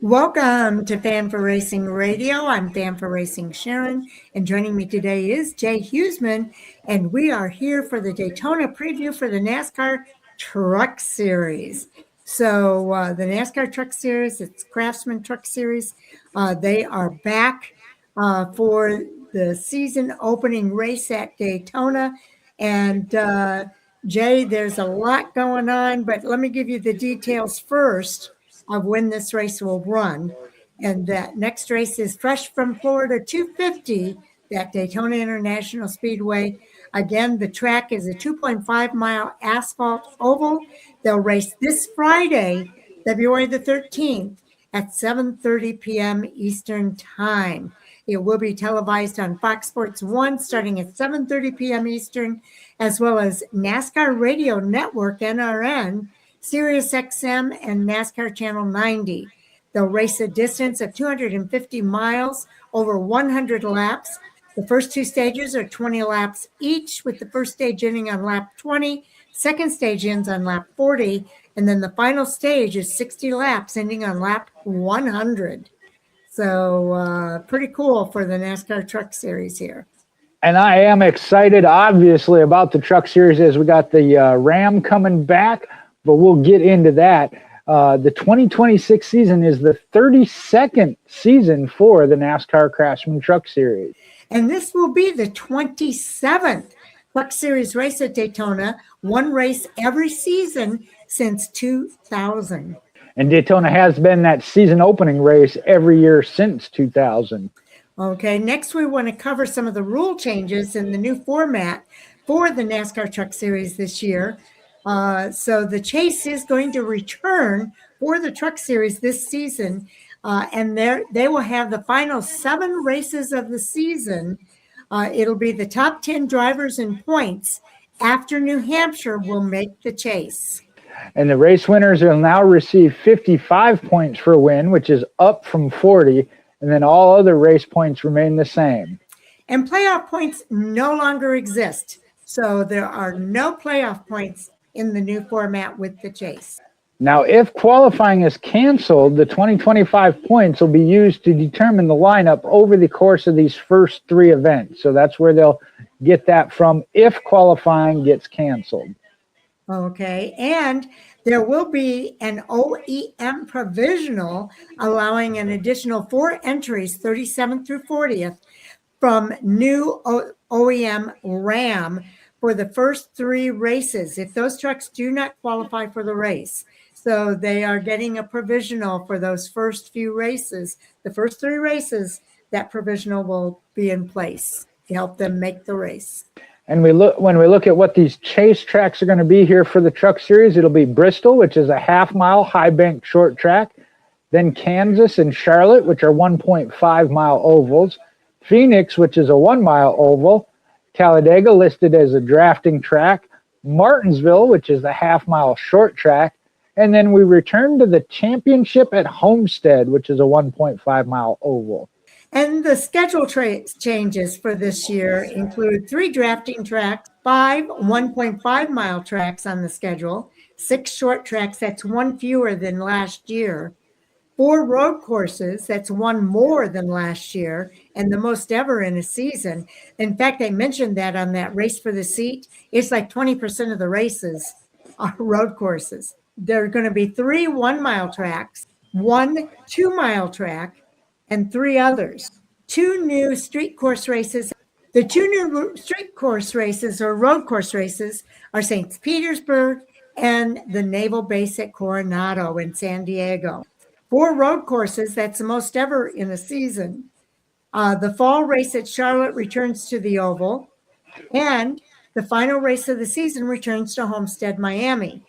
Welcome to Fan for Racing Radio. I'm Fan for Racing Sharon, and joining me today is Jay Huseman, and we are here for the Daytona preview for the NASCAR Truck Series. So the NASCAR Truck Series, it's Craftsman Truck Series. They are back for the season opening race at Daytona. And Jay, there's a lot going on, but let me give you the details first of when this race will run. And that next race is Fresh from Florida 250 at Daytona International Speedway. Again, the track is a 2.5-mile asphalt oval. They'll race this Friday, February the 13th at 7:30 p.m. Eastern Time. It will be televised on Fox Sports 1 starting at 7:30 p.m. Eastern, as well as NASCAR Radio Network, NRN, Sirius XM, and NASCAR Channel 90. They'll race a distance of 250 miles over 100 laps. The first two stages are 20 laps each, with the first stage ending on lap 20, second stage ends on lap 40, and then the final stage is 60 laps ending on lap 100. So pretty cool for the NASCAR Truck Series here. And I am excited, obviously, about the Truck Series as we got the Ram coming back, but we'll get into that. The 2026 season is the 32nd season for the NASCAR Craftsman Truck Series. And this will be the 27th Truck Series race at Daytona, one race every season since 2000. And Daytona has been that season opening race every year since 2000. Okay, next we want to cover some of the rule changes in the new format for the NASCAR Truck Series this year. So the chase is going to return for the Truck Series this season, and they will have the final 7 races of the season. It'll be the top 10 drivers in points after New Hampshire will make the chase. And the race winners will now receive 55 points for a win, which is up from 40, and then all other race points remain the same. And playoff points no longer exist, so there are no playoff points in the new format with the chase. Now, if qualifying is canceled, the 2025 points will be used to determine the lineup over the course of these first 3 events. So that's where they'll get that from if qualifying gets canceled. Okay, and there will be an OEM provisional allowing an additional 4 entries, 37th through 40th, from new OEM Ram for the first 3 races, if those trucks do not qualify for the race. So they are getting a provisional for those first few races. The first 3 races, that provisional will be in place to help them make the race. And when we look at what these chase tracks are going to be here for the Truck Series, it'll be Bristol, which is a half-mile high-bank short track, then Kansas and Charlotte, which are 1.5-mile ovals, Phoenix, which is a 1-mile oval, Talladega listed as a drafting track, Martinsville, which is a half-mile short track, and then we return to the championship at Homestead, which is a 1.5-mile oval. And the schedule changes for this year include 3 drafting tracks, 5 1.5-mile tracks on the schedule, 6 short tracks, that's 1 fewer than last year, 4 road courses, that's 1 more than last year, and the most ever in a season. In fact, I mentioned that on that race for the seat. It's like 20% of the races are road courses. There are going to be 3 1-mile tracks, 1 2-mile track, and 3 others. 2 new street course races. The 2 new street course races or road course races are St. Petersburg and the Naval Base at Coronado in San Diego. 4 road courses, that's the most ever in a season. The fall race at Charlotte returns to the Oval, and the final race of the season returns to Homestead, Miami.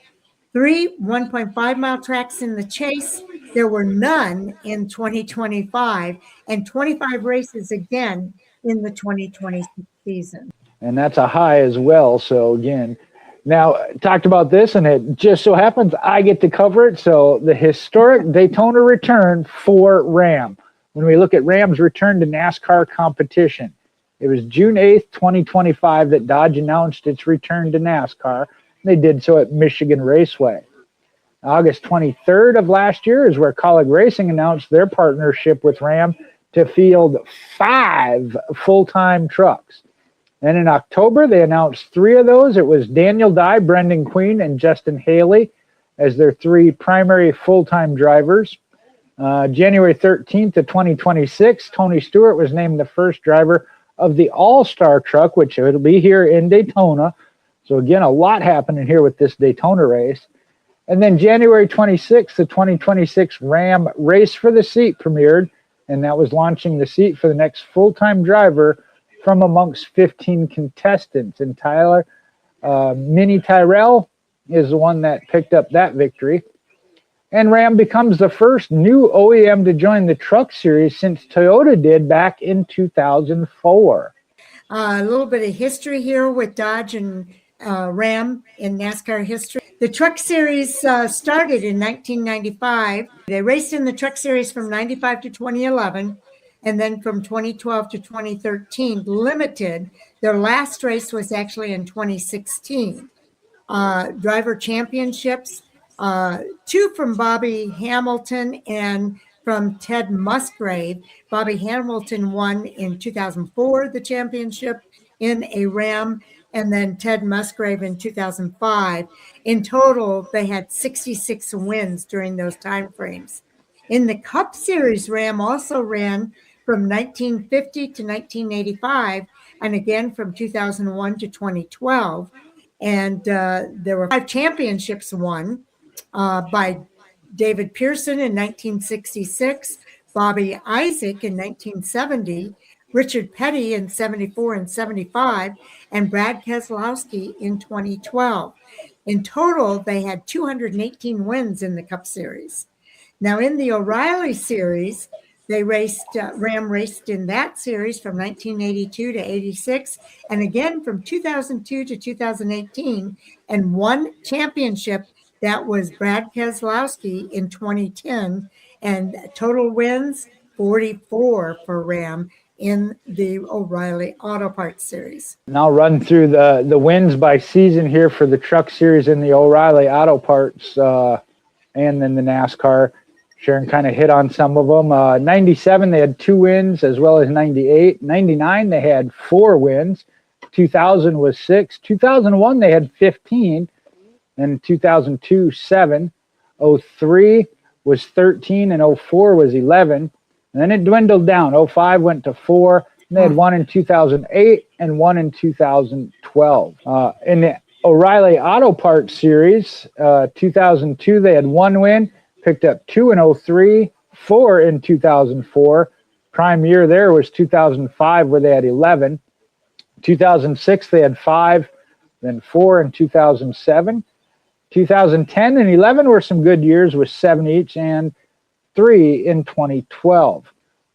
3 1.5-mile tracks in the chase. There were none in 2025, and 25 races again in the 2026 season. And that's a high as well. So again, now talked about this, and it just so happens I get to cover it. So the historic Daytona return for Ram. When we look at Ram's return to NASCAR competition, it was June 8th, 2025 that Dodge announced its return to NASCAR. They did so at Michigan Raceway. August 23rd of last year is where Colleague Racing announced their partnership with Ram to field 5 full-time trucks. And in October, they announced 3 of those. It was Daniel Dye, Brendan Queen, and Justin Haley as their 3 primary full-time drivers. January 13th of 2026, Tony Stewart was named the first driver of the All-Star Truck, which it'll be here in Daytona. So again, a lot happening here with this Daytona race. And then January 26th, the 2026 Ram Race for the Seat premiered, and that was launching the seat for the next full-time driver from amongst 15 contestants. And Minnie Tyrell is the one that picked up that victory. And Ram becomes the first new OEM to join the Truck Series since Toyota did back in 2004. A little bit of history here with Dodge and Ram in NASCAR history. The Truck Series started in 1995. They raced in the Truck Series from 95 to 2011, and then from 2012 to 2013, limited. Their last race was actually in 2016. Driver championships, 2 from Bobby Hamilton and from Ted Musgrave. Bobby Hamilton won in 2004 the championship in a Ram, and then Ted Musgrave in 2005. In total, they had 66 wins during those time frames. In the Cup Series, Ram also ran from 1950 to 1985, and again from 2001 to 2012. And there were 5 championships won by David Pearson in 1966, Bobby Isaac in 1970, Richard Petty in 74 and 75, and Brad Keselowski in 2012. In total, they had 218 wins in the Cup Series. Now, in the O'Reilly Series, they Ram raced in that series from 1982 to 86, and again from 2002 to 2018, and won championship. That was Brad Keselowski in 2010, and total wins 44 for Ram in the O'Reilly Auto Parts Series. And I'll run through the wins by season here for the Truck Series in the O'Reilly Auto Parts and then the NASCAR. Sharon kind of hit on some of them. 97, they had 2 wins, as well as 98. 99, they had 4 wins. 2000 was 6. 2001, they had 15. And 2002, 7. 03 was 13, and 04 was 11. And then it dwindled down. 05 went to 4. And they had 1 in 2008 and 1 in 2012. In the O'Reilly Auto Parts Series, 2002, they had 1 win. Picked up 2 in 03, 4 in 2004. Prime year there was 2005, where they had 11. 2006, they had 5, then 4 in 2007. 2010 and 11 were some good years with 7 each, and 3 in 2012.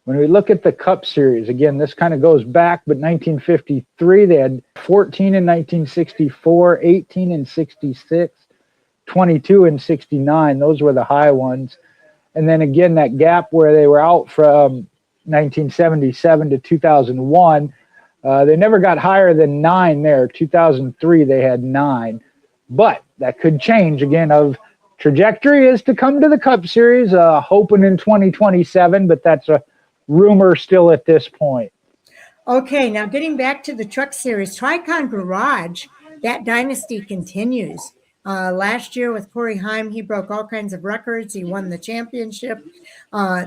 When we look at the Cup Series, again, this kind of goes back, but 1953, they had 14 in 1964, 18 in 66. 22 and 69, those were the high ones. And then again, that gap where they were out from 1977 to 2001, they never got higher than 9 there. 2003, they had 9. But that could change. Again, of trajectory is to come to the Cup Series, hoping in 2027, but that's a rumor still at this point. Okay, now getting back to the Truck Series, Tricon Garage, that dynasty continues. Last year with Corey Heim, he broke all kinds of records. He won the championship.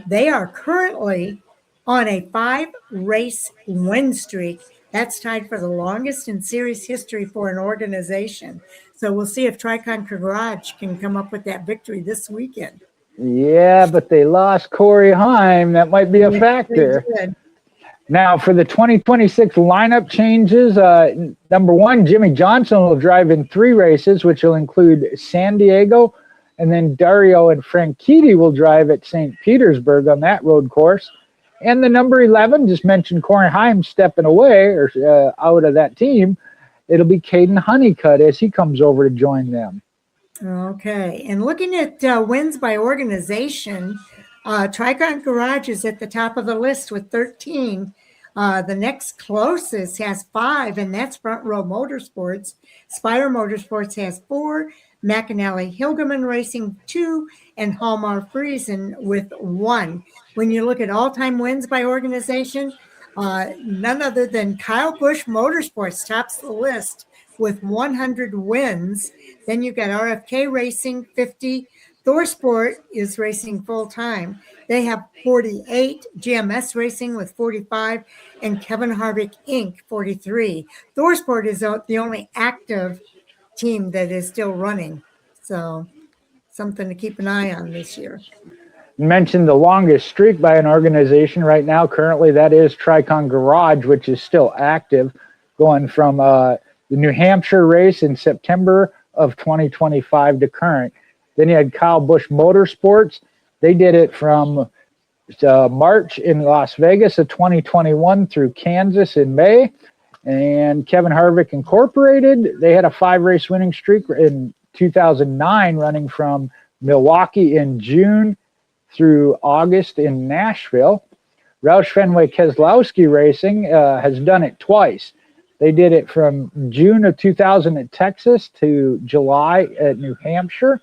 They are currently on a 5-race win streak. That's tied for the longest in series history for an organization. So we'll see if Tricon Garage can come up with that victory this weekend. Yeah, but they lost Corey Heim. That might be a factor. Now, for the 2026 lineup changes, number 1, Jimmy Johnson will drive in 3 races, which will include San Diego, and then Dario and Franchitti will drive at St. Petersburg on that road course. And the number 11, just mentioned Corey Heim stepping away or out of that team. It'll be Caden Honeycutt as he comes over to join them. Okay, and looking at wins by organization, Tricon Garage is at the top of the list with 13. The next closest has 5, and that's Front Row Motorsports. Spire Motorsports has 4. McAnally Hilgeman Racing 2, and Hallmark Friesen with 1. When you look at all-time wins by organization, none other than Kyle Busch Motorsports tops the list with 100 wins. Then you've got RFK Racing, 50. ThorSport is racing full-time. They have 48. GMS Racing with 45. And Kevin Harvick Inc., 43. ThorSport is the only active team that is still running. So something to keep an eye on this year. You mentioned the longest streak by an organization right now. Currently, that is Tricon Garage, which is still active, going from the New Hampshire race in September of 2025 to current. Then you had Kyle Busch Motorsports. They did it from March in Las Vegas of 2021 through Kansas in May. And Kevin Harvick Incorporated, they had a 5-race winning streak in 2009, running from Milwaukee in June through August in Nashville. Roush Fenway Keselowski Racing has done it twice. They did it from June of 2000 at Texas to July at New Hampshire.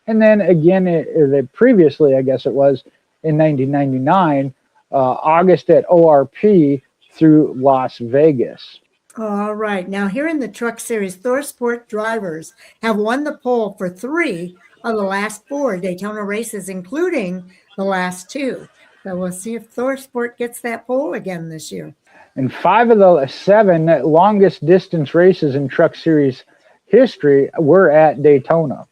And then again, previously, I guess it was, in 1999, August at ORP through Las Vegas. All right. Now, here in the Truck Series, ThorSport drivers have won the pole for 3 of the last 4 Daytona races, including the last 2. So we'll see if ThorSport gets that pole again this year. And 5 of the 7 longest distance races in Truck Series history were at Daytona.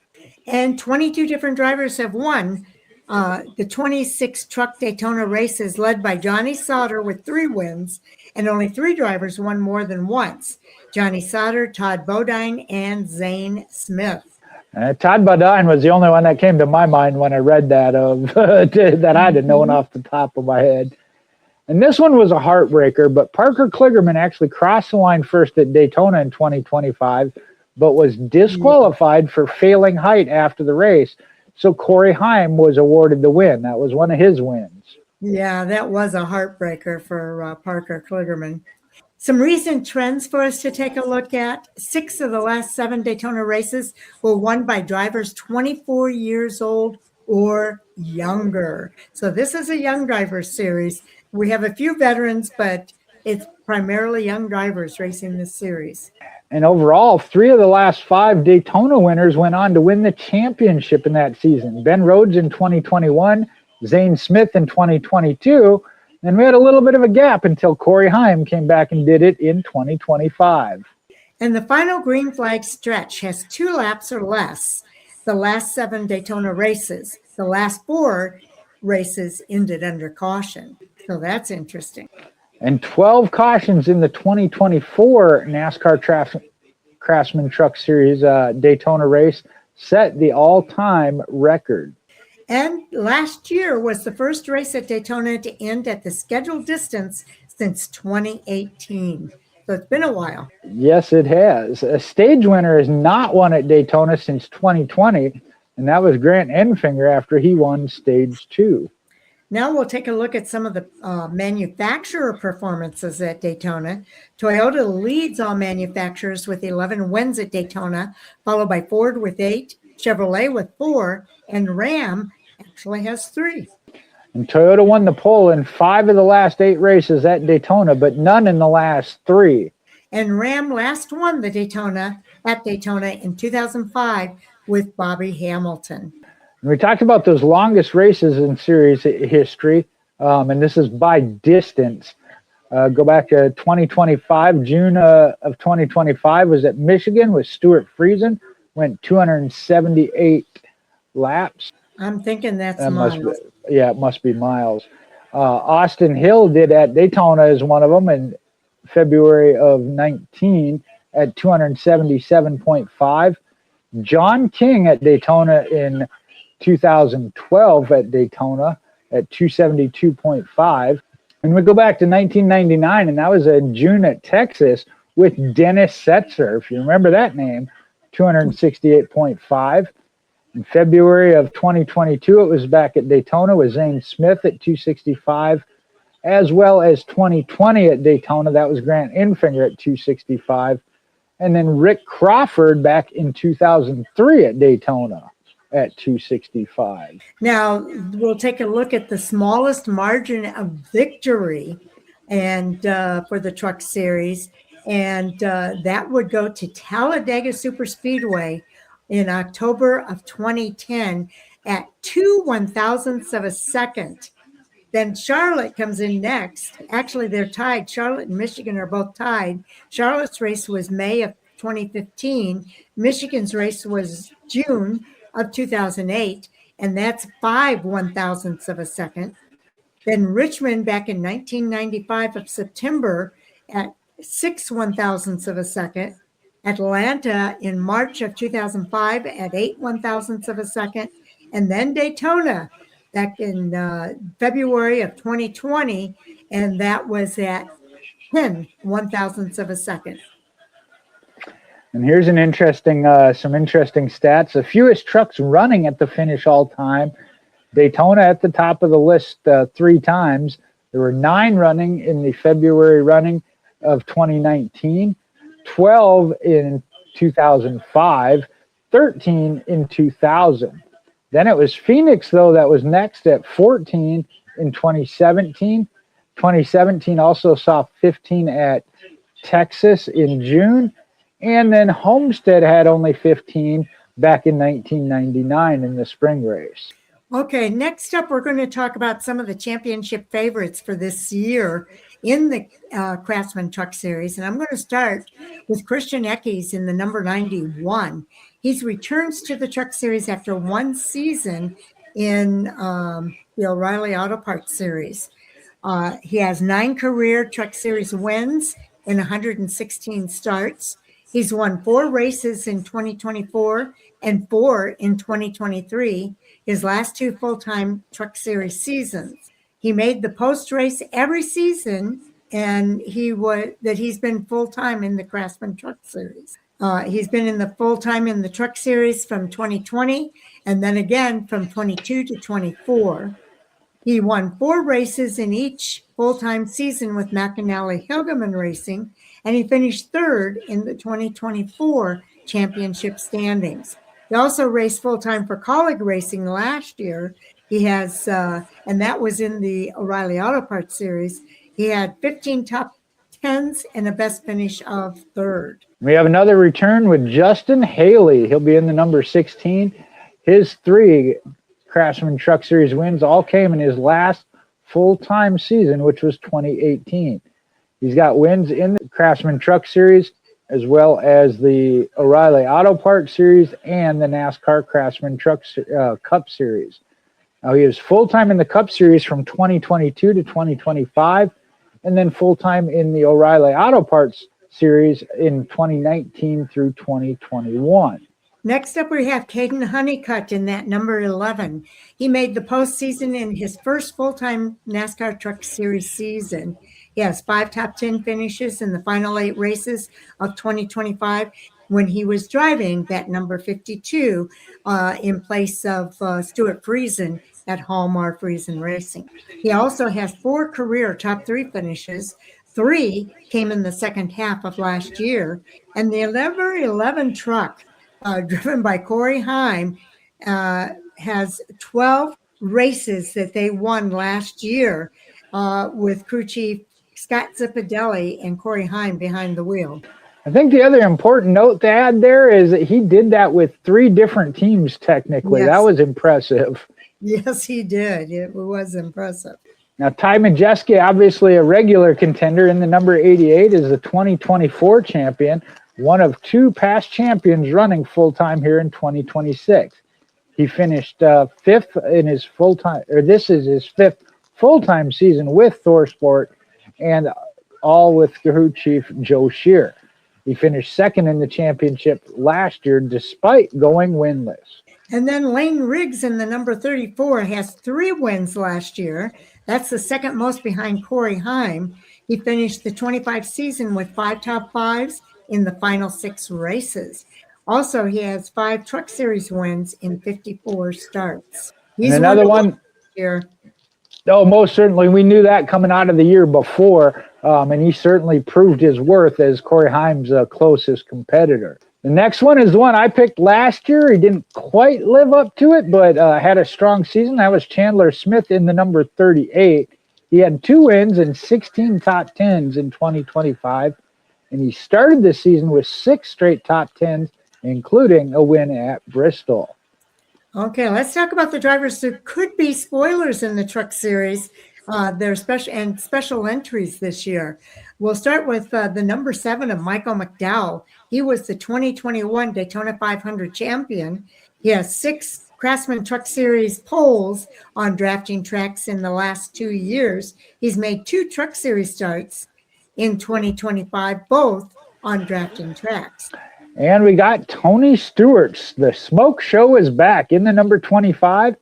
And 22 different drivers have won the 26 Truck Daytona races, led by Johnny Sauter with 3 wins, and only 3 drivers won more than once. Johnny Sauter, Todd Bodine, and Zane Smith. Todd Bodine was the only one that came to my mind when I read that that I didn't know off the top of my head. And this one was a heartbreaker, but Parker Kligerman actually crossed the line first at Daytona in 2025, but was disqualified for failing height after the race. So Corey Heim was awarded the win. That was one of his wins. Yeah, that was a heartbreaker for Parker Kligerman. Some recent trends for us to take a look at. 6 of the last 7 Daytona races were won by drivers 24 years old or younger. So this is a young drivers series. We have a few veterans, but it's primarily young drivers racing this series. And overall, 3 of the last 5 Daytona winners went on to win the championship in that season. Ben Rhodes in 2021, Zane Smith in 2022, and we had a little bit of a gap until Corey Heim came back and did it in 2025. And the final green flag stretch has 2 laps or less. The last 7 Daytona races, the last 4 races ended under caution. So that's interesting. And 12 cautions in the 2024 NASCAR Craftsman Truck Series Daytona race set the all-time record. And last year was the first race at Daytona to end at the scheduled distance since 2018. So it's been a while. Yes, it has. A stage winner has not won at Daytona since 2020, and that was Grant Enfinger after he won Stage 2. Now we'll take a look at some of the manufacturer performances at Daytona. Toyota leads all manufacturers with 11 wins at Daytona, followed by Ford with 8, Chevrolet with 4, and Ram actually has 3. And Toyota won the pole in 5 of the last 8 races at Daytona, but none in the last 3. And Ram last won the Daytona in 2005 with Bobby Hamilton. We talked about those longest races in series history, and this is by distance. Go back to 2025. June of 2025 was at Michigan with Stuart Friesen, went 278 laps. I'm thinking that's miles. It must be miles. Austin Hill did at Daytona as one of them in February of 19 at 277.5. John King at Daytona in 2012 at Daytona at 272.5. And we go back to 1999, and that was in June at Texas with Dennis Setzer, if you remember that name, 268.5. In February of 2022, it was back at Daytona with Zane Smith at 265, as well as 2020 at Daytona. That was Grant Enfinger at 265. and then Rick Crawford back in 2003 at Daytona at 265. Now we'll take a look at the smallest margin of victory and for the Truck Series, and that would go to Talladega Superspeedway in October of 2010 at 2/1000ths of a second. Then Charlotte comes in next. Actually, they're tied. Charlotte and Michigan are both tied. Charlotte's race was May of 2015. Michigan's race was June of 2008, and that's 5/1000ths of a second. Then Richmond back in 1995 of September at 6/1000ths of a second. Atlanta in March of 2005 at 8/1000ths of a second. And then Daytona back in February of 2020, and that was at 10/1000ths of a second. And here's an interesting, some interesting stats. The fewest trucks running at the finish all time. Daytona at the top of the list 3 times. There were 9 running in the February running of 2019, 12 in 2005, 13 in 2000. Then it was Phoenix, though, that was next at 14 in 2017. 2017 also saw 15 at Texas in June. And then Homestead had only 15 back in 1999 in the spring race. Okay, next up, we're going to talk about some of the championship favorites for this year in the Craftsman Truck Series. And I'm going to start with Christian Eckes in the number 91. He returns to the Truck Series after 1 season in the O'Reilly Auto Parts Series. He has 9 career Truck Series wins in 116 starts. He's won 4 races in 2024 and 4 in 2023, his last 2 full-time Truck Series seasons. He made the post-race every season, and he's been full-time in the Craftsman Truck Series. He's been in the full-time in the Truck Series from 2020, and then again from 22 to 24. He won 4 races in each full-time season with McAnally Hilgeman Racing, and he finished 3rd in the 2024 championship standings. He also raced full-time for Colleague Racing last year. He has, and that was in the O'Reilly Auto Parts Series. He had 15 top 10s and a best finish of 3rd. We have another return with Justin Haley. He'll be in the number 16. His 3 Craftsman Truck Series wins all came in his last full-time season, which was 2018. He's got wins in the Craftsman Truck Series as well as the O'Reilly Auto Parts Series and the NASCAR Craftsman Truck Cup Series. Now, he was full-time in the Cup Series from 2022 to 2025, and then full-time in the O'Reilly Auto Parts Series in 2019 through 2021. Next up, we have Caden Honeycutt in that number 11. He made the postseason in his first full-time NASCAR Truck Series season. He has 5 top 10 finishes in the final 8 races of 2025 when he was driving that number 52 in place of Stuart Friesen at Hallmar Friesen Racing. He also has 4 career top 3 finishes. 3 came in the second half of last year, and the number 11 truck driven by Corey Heim has 12 races that they won last year with crew chief Scott Zipadelli and Corey Heim behind the wheel. I think the other important note to add there is that he did that with 3 different teams technically. Yes. That was impressive. Yes, he did. It was impressive. Now, Ty Majeski, obviously a regular contender in the number 88, is the 2024 champion, one of 2 past champions running full-time here in 2026. He finished 5th in his full-time, or this is his 5th full-time season with ThorSport, and all with crew chief Joe Shear. He finished 2nd in the championship last year despite going winless. And then Lane Riggs in the number 34 has 3 wins last year. That's the 2nd most behind Corey Heim. He finished the 25 season with 5 top 5s in the final 6 races. Also, he has 5 Truck Series wins in 54 starts. He's and another one here. Oh, most certainly. We knew that coming out of the year before. and he certainly proved his worth as Corey Haim's closest competitor. The next one is the one I picked last year. He didn't quite live up to it, but had a strong season. That was Chandler Smith in the number 38. He had 2 wins and 16 top 10s in 2025, and he started the season with 6 straight top 10s, including a win at Bristol. Okay, let's talk about the drivers who could be spoilers in the Truck Series. Their special entries this year. We'll start with the number 7 of Michael McDowell. He was the 2021 Daytona 500 champion. He has 6 Craftsman Truck Series poles on drafting tracks in the last 2 years. He's made 2 Truck Series starts in 2025, both on drafting tracks. And we got Tony Stewart. The smoke show is back in the number 25.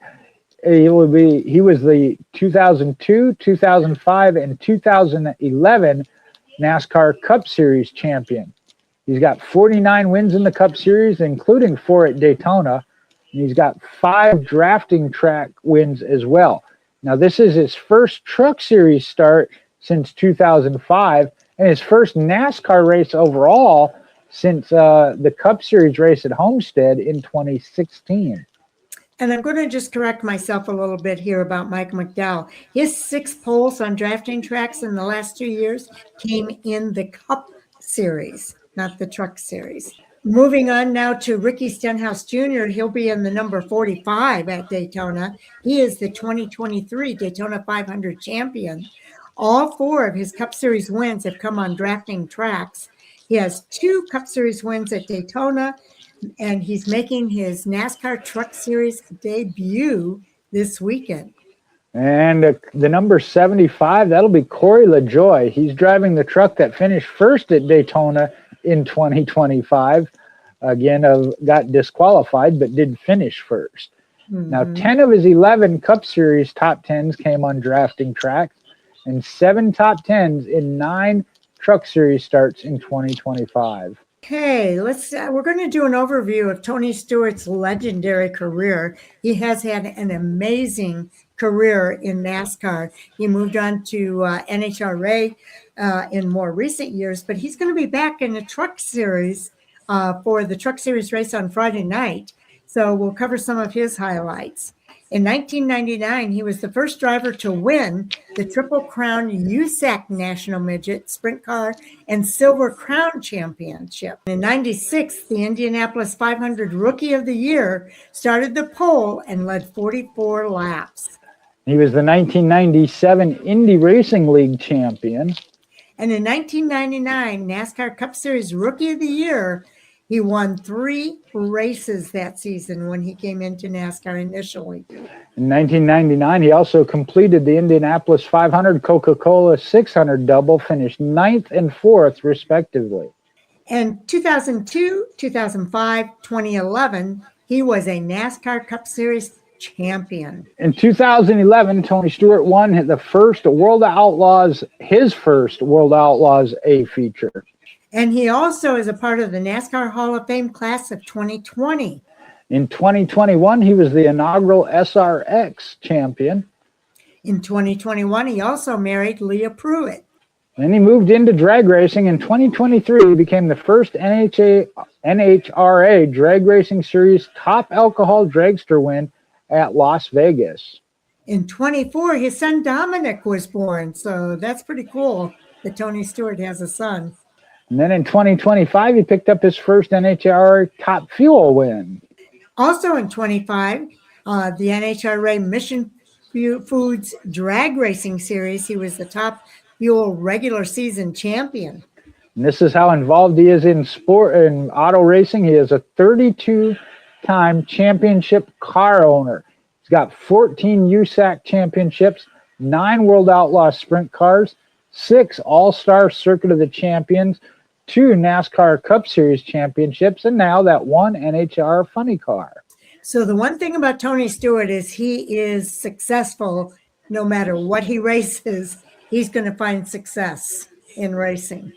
He was the 2002, 2005, and 2011 NASCAR Cup Series champion. He's got 49 wins in the Cup Series, including 4 at Daytona. And he's got 5 drafting track wins as well. Now, this is his first Truck Series start since 2005 and his first NASCAR race overall since the Cup Series race at Homestead in 2016. And I'm going to just correct myself a little bit here about Mike McDowell. His 6 poles on drafting tracks in the last 2 years came in the Cup Series, not the Truck Series. Moving on now to Ricky Stenhouse Jr., he'll be in the number 45 at Daytona. He is the 2023 Daytona 500 champion. All 4 of his Cup Series wins have come on drafting tracks. He has 2 Cup Series wins at Daytona, and he's making his NASCAR Truck Series debut this weekend. And the number 75, that'll be Corey LaJoie. He's driving the truck that finished first at Daytona in 2025. Again, got disqualified, but did finish first. Mm-hmm. Now, 10 of his 11 Cup Series top 10s came on drafting tracks, and 7 top 10s in 9 Truck Series starts in 2025. Okay, we're going to do an overview of Tony Stewart's legendary career. He has had an amazing career in NASCAR. He moved on to NHRA in more recent years, but he's going to be back in the Truck Series for the Truck Series race on Friday night. So we'll cover some of his highlights. In 1999, he was the first driver to win the Triple Crown USAC National Midget Sprint Car and Silver Crown Championship. In 96, the Indianapolis 500 Rookie of the Year started the pole and led 44 laps. He was the 1997 Indy Racing League champion. And in 1999, NASCAR Cup Series Rookie of the Year, he won 3 races that season when he came into NASCAR initially. In 1999, he also completed the Indianapolis 500 Coca-Cola 600 double, finished 9th and 4th, respectively. In 2002, 2005, 2011, he was a NASCAR Cup Series champion. In 2011, Tony Stewart won his first World of Outlaws A feature. And he also is a part of the NASCAR Hall of Fame class of 2020. In 2021, he was the inaugural SRX champion. In 2021, he also married Leah Pruitt. Then he moved into drag racing. In 2023, he became the first NHRA Drag Racing Series top alcohol dragster win at Las Vegas. In 24, his son Dominic was born. So that's pretty cool that Tony Stewart has a son. And then in 2025, he picked up his first NHRA Top Fuel win. Also in 25, the NHRA Mission Foods Drag Racing Series, he was the Top Fuel regular season champion. And this is how involved he is in sport and auto racing. He is a 32-time championship car owner. He's got 14 USAC championships, 9 World Outlaw sprint cars, 6 All-Star Circuit of the Champions, 2 NASCAR Cup Series championships, and now that 1 NHR funny car. So the one thing about Tony Stewart is he is successful no matter what he races. He's going to find success in racing.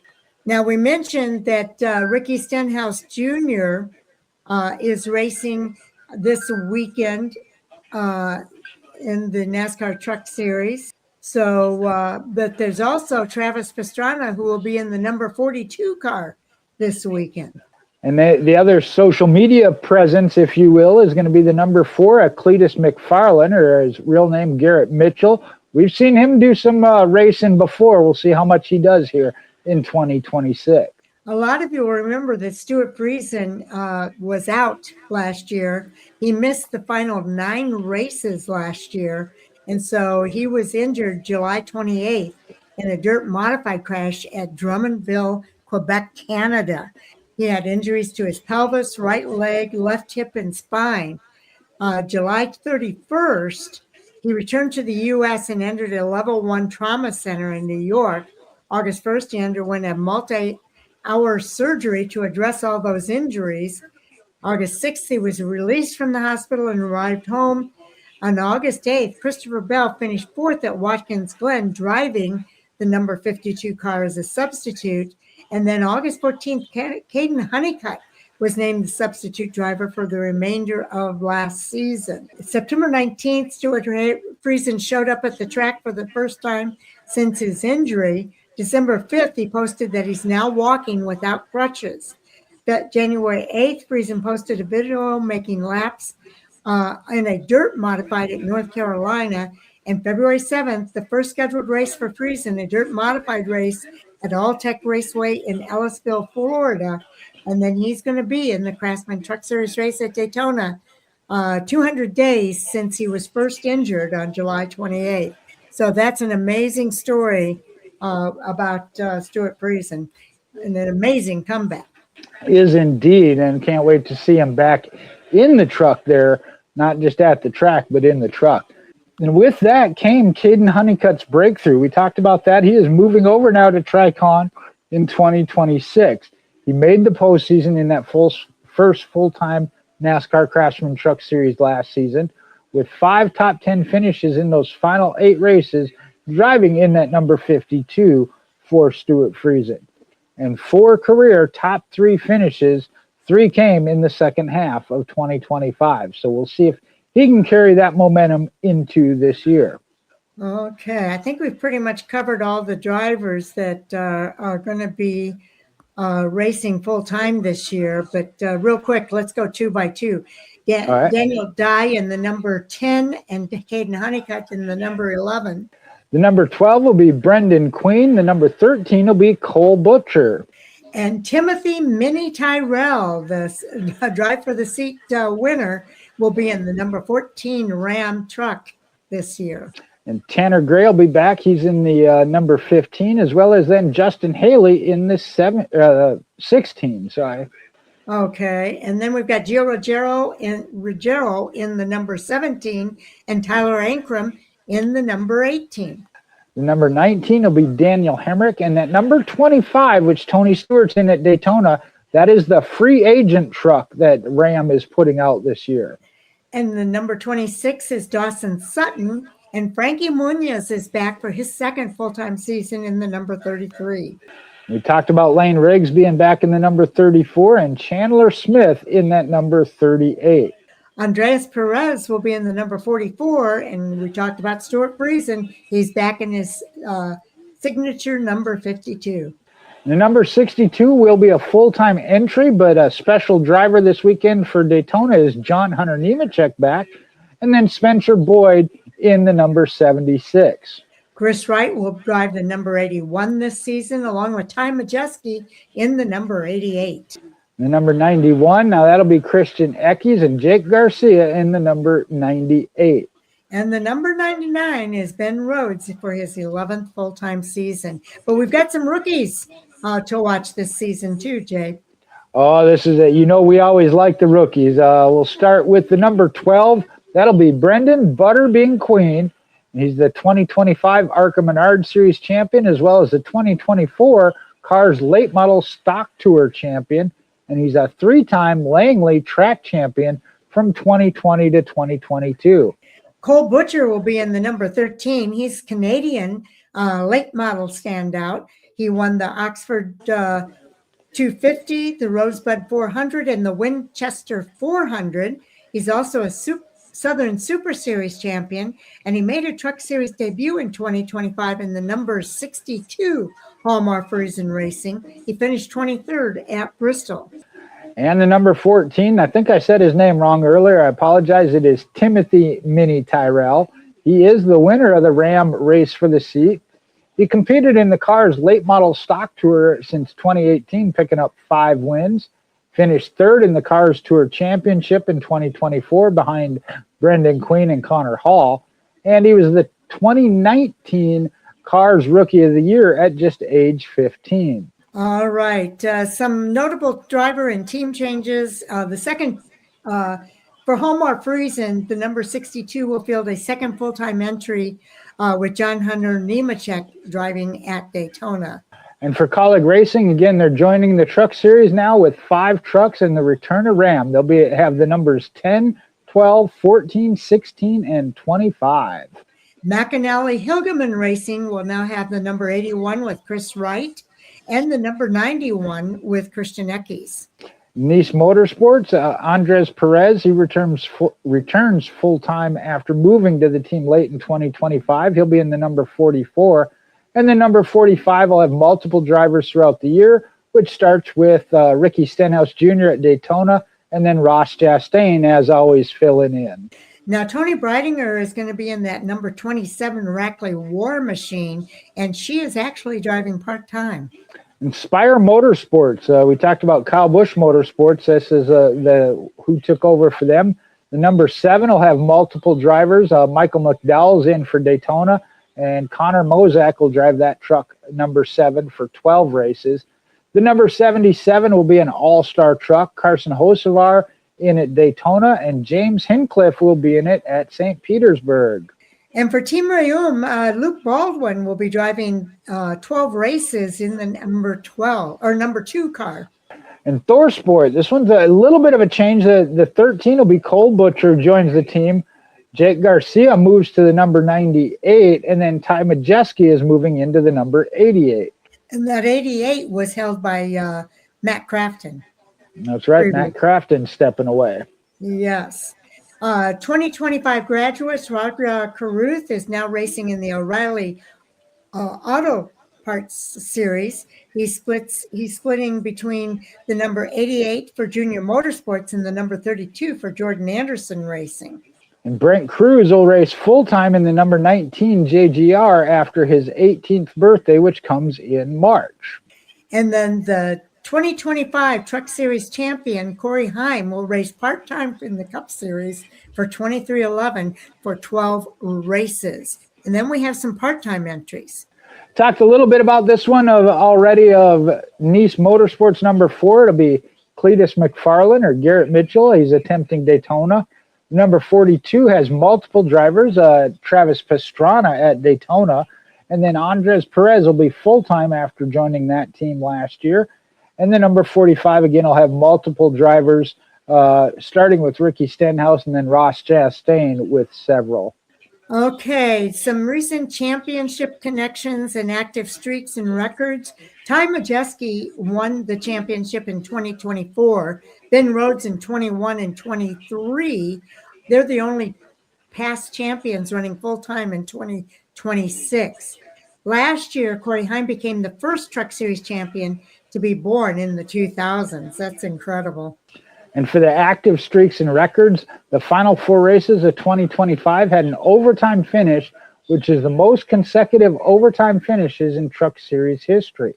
Now, we mentioned that Ricky Stenhouse Jr. Is racing this weekend in the NASCAR Truck Series. So, but there's also Travis Pastrana, who will be in the number 42 car this weekend. And the other social media presence, if you will, is going to be the number 4, Cletus McFarlane, or his real name, Garrett Mitchell. We've seen him do some racing before. We'll see how much he does here in 2026. A lot of you will remember that Stuart Friesen was out last year. He missed the final 9 races last year. And so he was injured July 28th in a dirt modified crash at Drummondville, Quebec, Canada. He had injuries to his pelvis, right leg, left hip, and spine. July 31st, he returned to the U.S. and entered a level 1 trauma center in New York. August 1st, he underwent a multi-hour surgery to address all those injuries. August 6th, he was released from the hospital and arrived home. On August 8th, Christopher Bell finished 4th at Watkins Glen, driving the number 52 car as a substitute. And then August 14th, Caden Honeycutt was named the substitute driver for the remainder of last season. September 19th, Stuart Friesen showed up at the track for the first time since his injury. December 5th, he posted that he's now walking without crutches. That January 8th, Friesen posted a video making laps in a dirt modified at North Carolina. And February 7th, the first scheduled race for Friesen, a dirt modified race at All Tech Raceway in Ellisville, Florida. And then he's going to be in the Craftsman Truck Series race at Daytona 200 days since he was first injured on July 28th. So that's an amazing story about Stuart Friesen, and an amazing comeback. Is indeed, and can't wait to see him back in the truck there, not just at the track, but in the truck. And with that came Caden Honeycutt's breakthrough. We talked about that. He is moving over now to Tricon in 2026. He made the postseason in that first full-time NASCAR Craftsman Truck Series last season, with 5 top 10 finishes in those final 8 races, driving in that number 52 for Stuart Friesen. And 4 career top 3 finishes, 3 came in the second half of 2025. So we'll see if he can carry that momentum into this year. Okay, I think we've pretty much covered all the drivers that are going to be racing full-time this year. But real quick, let's go 2 by 2. Right. Daniel Dye in the number 10 and Caden Honeycutt in the number 11. The number 12 will be Brendan Queen. The number 13 will be Cole Butcher. And Timothy Minnie Tyrell, the Drive for the Seat winner, will be in the number 14 Ram truck this year. And Tanner Gray will be back. He's in the number 15, as well as then Justin Haley in the 16. Sorry. Okay, and then we've got Gio Ruggiero in the number 17, and Tyler Ankrum in the number 18. The number 19 will be Daniel Hemrick, and that number 25, which Tony Stewart's in at Daytona, that is the free agent truck that Ram is putting out this year. And the number 26 is Dawson Sutton, and Frankie Munoz is back for his second full-time season in the number 33. We talked about Lane Riggs being back in the number 34 and Chandler Smith in that number 38. Andreas Perez will be in the number 44, and we talked about Stuart Friesen. He's back in his signature number 52. The number 62 will be a full-time entry, but a special driver this weekend for Daytona is John Hunter Nemechek back, and then Spencer Boyd in the number 76. Chris Wright will drive the number 81 this season, along with Ty Majeski in the number 88. The number 91, now that'll be Christian Eckes and Jake Garcia in the number 98. And the number 99 is Ben Rhodes for his 11th full-time season. But we've got some rookies to watch this season too, Jay. Oh, this is it. You know, we always like the rookies. We'll start with the number 12. That'll be Brendan Butterbean Queen. He's the 2025 ARCA Menard Series champion, as well as the 2024 Cars Late Model Stock Tour champion. And he's a 3-time Langley track champion from 2020 to 2022. Cole Butcher will be in the number 13. He's Canadian late model standout. He won the Oxford 250, the Rosebud 400, and the Winchester 400. He's also a Southern Super Series champion, and he made a Truck Series debut in 2025 in the number 62 Hallmark Friesen Racing. He finished 23rd at Bristol. And the number 14, I think I said his name wrong earlier. I apologize. It is Timothy Minnie Tyrell. He is the winner of the Ram Race for the Seat. He competed in the car's late model stock tour since 2018, picking up 5 wins. Finished 3rd in the Cars Tour Championship in 2024 behind Brendan Queen and Connor Hall. And he was the 2019 Cars Rookie of the Year at just age 15. All right. Some notable driver and team changes. The second, for Hallmark Friesen, the number 62 will field a second full-time entry with John Hunter Nemechek driving at Daytona. And for Colleague Racing, again, they're joining the Truck Series now with 5 trucks and the return of Ram. They'll have the numbers 10, 12, 14, 16, and 25. McAnally Hilgeman Racing will now have the number 81 with Chris Wright and the number 91 with Christian Eckes. Nice Motorsports, Andres Perez, he returns full-time after moving to the team late in 2025. He'll be in the number 44. And then number 45 will have multiple drivers throughout the year, which starts with Ricky Stenhouse Jr. at Daytona, and then Ross Chastain, as always, filling in. Now, Tony Breidinger is going to be in that number 27 Rackley War Machine, and she is actually driving part-time. Inspire Motorsports. We talked about Kyle Busch Motorsports. This is who took over for them. The number 7 will have multiple drivers. Michael McDowell's in for Daytona, and Connor Mozak will drive that truck, number 7, for 12 races. The number 77 will be an all-star truck. Carson Hocevar in at Daytona, and James Hincliffe will be in it at St. Petersburg. And for Team Rayum, Luke Baldwin will be driving 12 races in the number 2 car. And ThorSport, this one's a little bit of a change. The 13 will be Cole Butcher, joins the team. Jake Garcia moves to the number 98, and then Ty Majeski is moving into the number 88. And that 88 was held by Matt Crafton. That's right, Matt Crafton stepping away. Yes. 2025 graduates, Roger Carruth is now racing in the O'Reilly Auto Parts Series. He's splitting between the number 88 for Junior Motorsports and the number 32 for Jordan Anderson Racing. And Brent Cruz will race full-time in the number 19 JGR after his 18th birthday, which comes in March. And then the 2025 Truck Series champion, Corey Heim, will race part-time in the Cup Series for 2311 for 12 races. And then we have some part-time entries. Talked a little bit about this one already of Nice Motorsports number 4. It'll be Cletus McFarlane or Garrett Mitchell. He's attempting Daytona. Number 42 has multiple drivers, Travis Pastrana at Daytona. And then Andres Perez will be full-time after joining that team last year. And then number 45, again, will have multiple drivers, starting with Ricky Stenhouse and then Ross Chastain with several. Okay, some recent championship connections and active streaks and records. Ty Majeski won the championship in 2024. Ben Rhodes in 21 and 23. They're the only past champions running full-time in 2026. Last year, Corey Heim became the first Truck Series champion to be born in the 2000s. That's incredible. And for the active streaks and records, the final 4 races of 2025 had an overtime finish, which is the most consecutive overtime finishes in Truck Series history.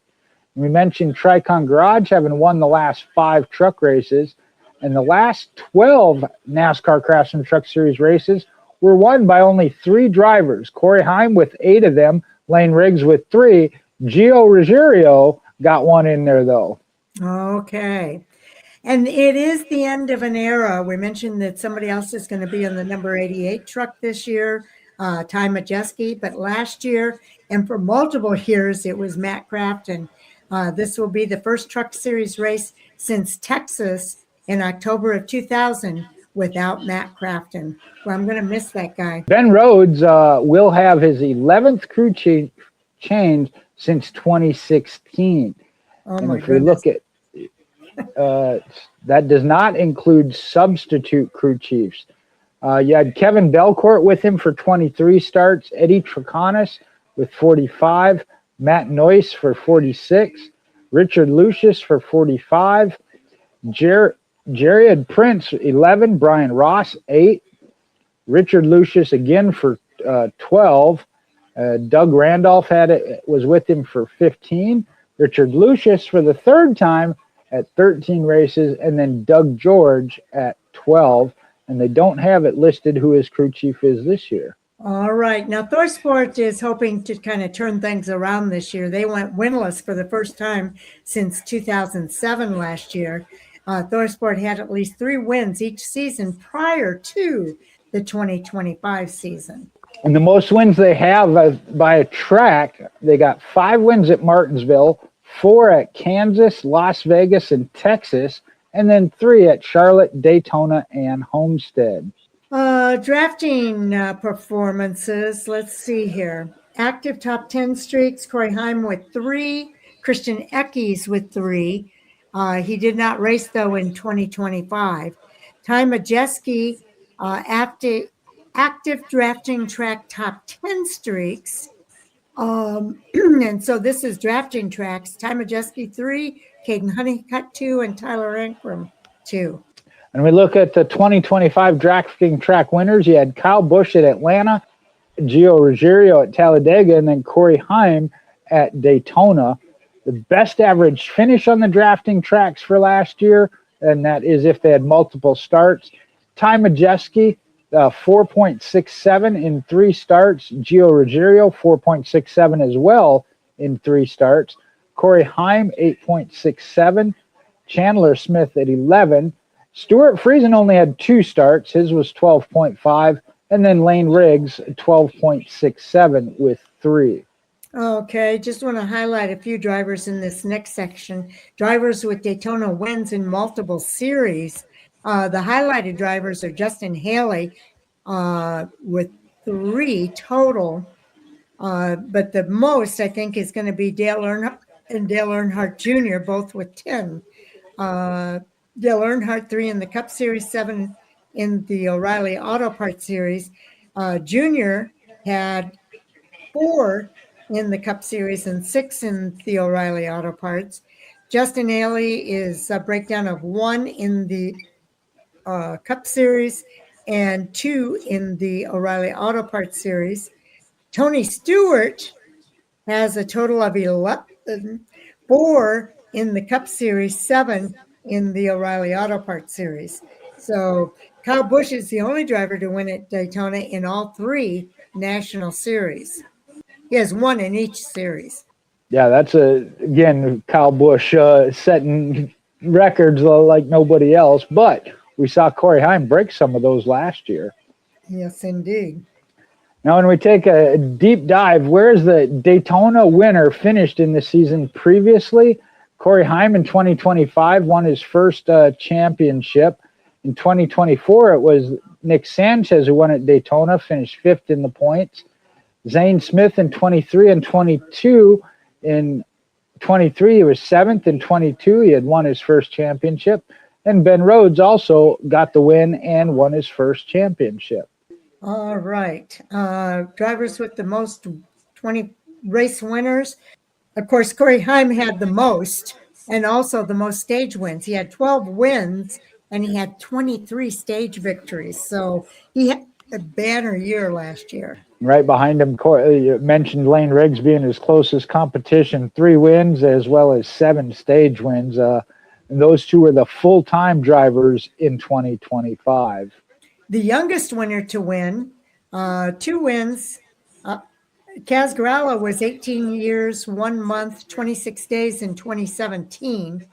We mentioned Tricon Garage having won the last 5 truck races, and the last 12 NASCAR Craftsman Truck Series races were won by only 3 drivers. Corey Heim with 8 of them, Lane Riggs with 3. Gio Ruggiero got 1 in there, though. Okay. And it is the end of an era. We mentioned that somebody else is going to be in the number 88 truck this year, Ty Majeski, but last year, and for multiple years, it was Matt Crafton. This will be the first Truck Series race since Texas in October of 2000 without Matt Crafton. Well, I'm going to miss that guy. Ben Rhodes will have his 11th crew change since 2016. Oh, and my if goodness. we look at that does not include substitute crew chiefs. You had Kevin Belcourt with him for 23 starts, Eddie Troconis with 45, Matt Noyce for 46, Richard Lucius for 45, Jared Prince 11, Brian Ross 8, Richard Lucius again for 12. Doug Randolph was with him for 15. Richard Lucius for the third time at 13 races, and then Doug George at 12. And they don't have it listed who his crew chief is this year. All right. Now, ThorSport is hoping to kind of turn things around this year. They went winless for the first time since 2007 last year. ThorSport had at least 3 wins each season prior to the 2025 season. And the most wins they have by a track, they got 5 wins at Martinsville, 4 at Kansas, Las Vegas, and Texas, and then 3 at Charlotte, Daytona, and Homestead. Drafting performances. Let's see here. Active top 10 streaks. Corey Heim with 3. Christian Eckes with 3. He did not race, though, in 2025. Ty Majeski, active drafting track top 10 streaks. And so this is drafting tracks. Ty Majeski 3, Caden Honeycutt 2, and Tyler Ankrum 2. And we look at the 2025 drafting track winners. You had Kyle Busch at Atlanta, Gio Ruggiero at Talladega, and then Corey Heim at Daytona. The best average finish on the drafting tracks for last year, and that is if they had multiple starts. Ty Majeski, 4.67 in 3 starts. Gio Ruggiero, 4.67 as well in 3 starts. Corey Heim, 8.67. Chandler Smith at 11. Stuart Friesen only had 2 starts. His was 12.5. And then Lane Riggs, 12.67 with 3. Okay, just want to highlight a few drivers in this next section. Drivers with Daytona wins in multiple series. The highlighted drivers are Justin Haley with 3 total. But the most, I think, is going to be Dale Earnhardt and Dale Earnhardt Jr., both with 10. Dale Earnhardt 3 in the Cup Series, 7 in the O'Reilly Auto Parts Series. Junior had 4 in the Cup Series and 6 in the O'Reilly Auto Parts. Justin Haley is a breakdown of 1 in the Cup Series and 2 in the O'Reilly Auto Parts Series. Tony Stewart has a total of 11, 4 in the Cup Series, 7 in the O'Reilly Auto Parts Series. So Kyle Busch is the only driver to win at Daytona in all 3 national series. He has 1 in each series. Yeah, that's again, Kyle Busch setting records like nobody else, but we saw Corey Heim break some of those last year. Yes, indeed. Now, when we take a deep dive, where's the Daytona winner finished in the season previously? Corey Heim in 2025 won his first championship. In 2024, it was Nick Sanchez who won at Daytona, finished 5th in the points. Zane Smith in 23 and 22. In 23, he was 7th. In 22, he had won his first championship. And Ben Rhodes also got the win and won his first championship. All right. Drivers with the most 20 race winners. Of course, Corey Heim had the most and also the most stage wins. He had 12 wins and he had 23 stage victories. So he had a banner year last year. Right behind him, you mentioned Lane Riggs being his closest competition, 3 wins as well as 7 stage wins. And those 2 were the full-time drivers in 2025. The youngest winner to win, 2 wins. Kaz Gralla was 18 years, 1 month, 26 days in 2017.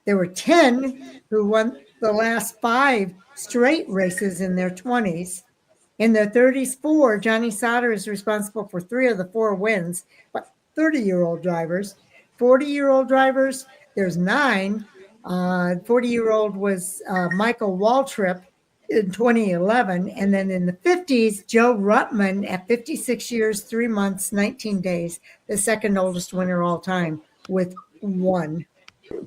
There were 10 who won the last 5 straight races in their 20s. In their 30s, 4, Johnny Sauter is responsible for 3 of the 4 wins, but 30-year-old drivers. 40-year-old drivers, there's 9. 40-year-old was Michael Waltrip in 2011. And then in the 50s, Joe Ruttman at 56 years, 3 months, 19 days, the second oldest winner all time with 1.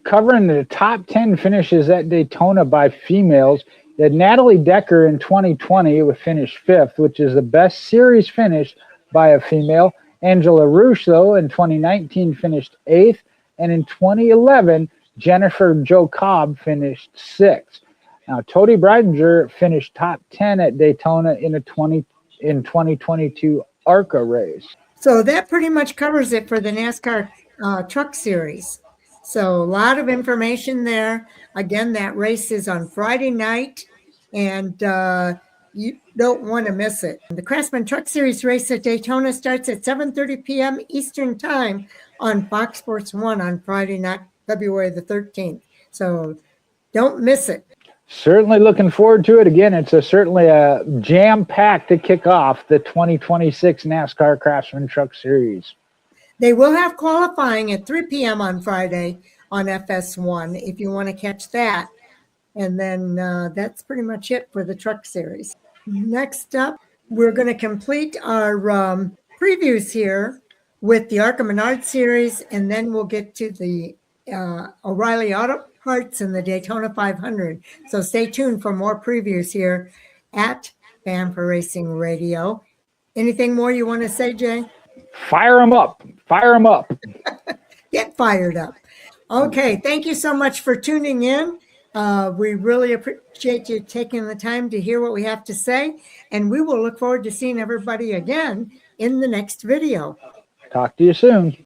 Covering the top 10 finishes at Daytona by females, That Natalie Decker in 2020 would finish fifth, which is the best series finish by a female. Angela Russo in 2019 finished eighth, and in 2011, Jennifer Jo Cobb finished sixth. Now, Tody Breidinger finished top 10 at Daytona in 2022 ARCA race. So that pretty much covers it for the NASCAR Truck Series. So a lot of information there. Again, that race is on Friday night, and you don't want to miss it. The Craftsman Truck Series race at Daytona starts at 7:30 p.m. Eastern Time on Fox Sports 1 on Friday night, February the 13th. So don't miss it. Certainly looking forward to it. Again, it's certainly a jam-packed to kick off the 2026 NASCAR Craftsman Truck Series. They will have qualifying at 3 p.m. on Friday on FS1 if you want to catch that. And then that's pretty much it for the Truck Series. Next up, we're going to complete our previews here with the ARCA Menard Series, and then we'll get to the O'Reilly Auto Parts and the Daytona 500. So stay tuned for more previews here at Fan for Racing Radio. Anything more you want to say, Jay? Fire them up. Fire them up. Get fired up. Okay, thank you so much for tuning in. We really appreciate you taking the time to hear what we have to say, and we will look forward to seeing everybody again in the next video. Talk to you soon.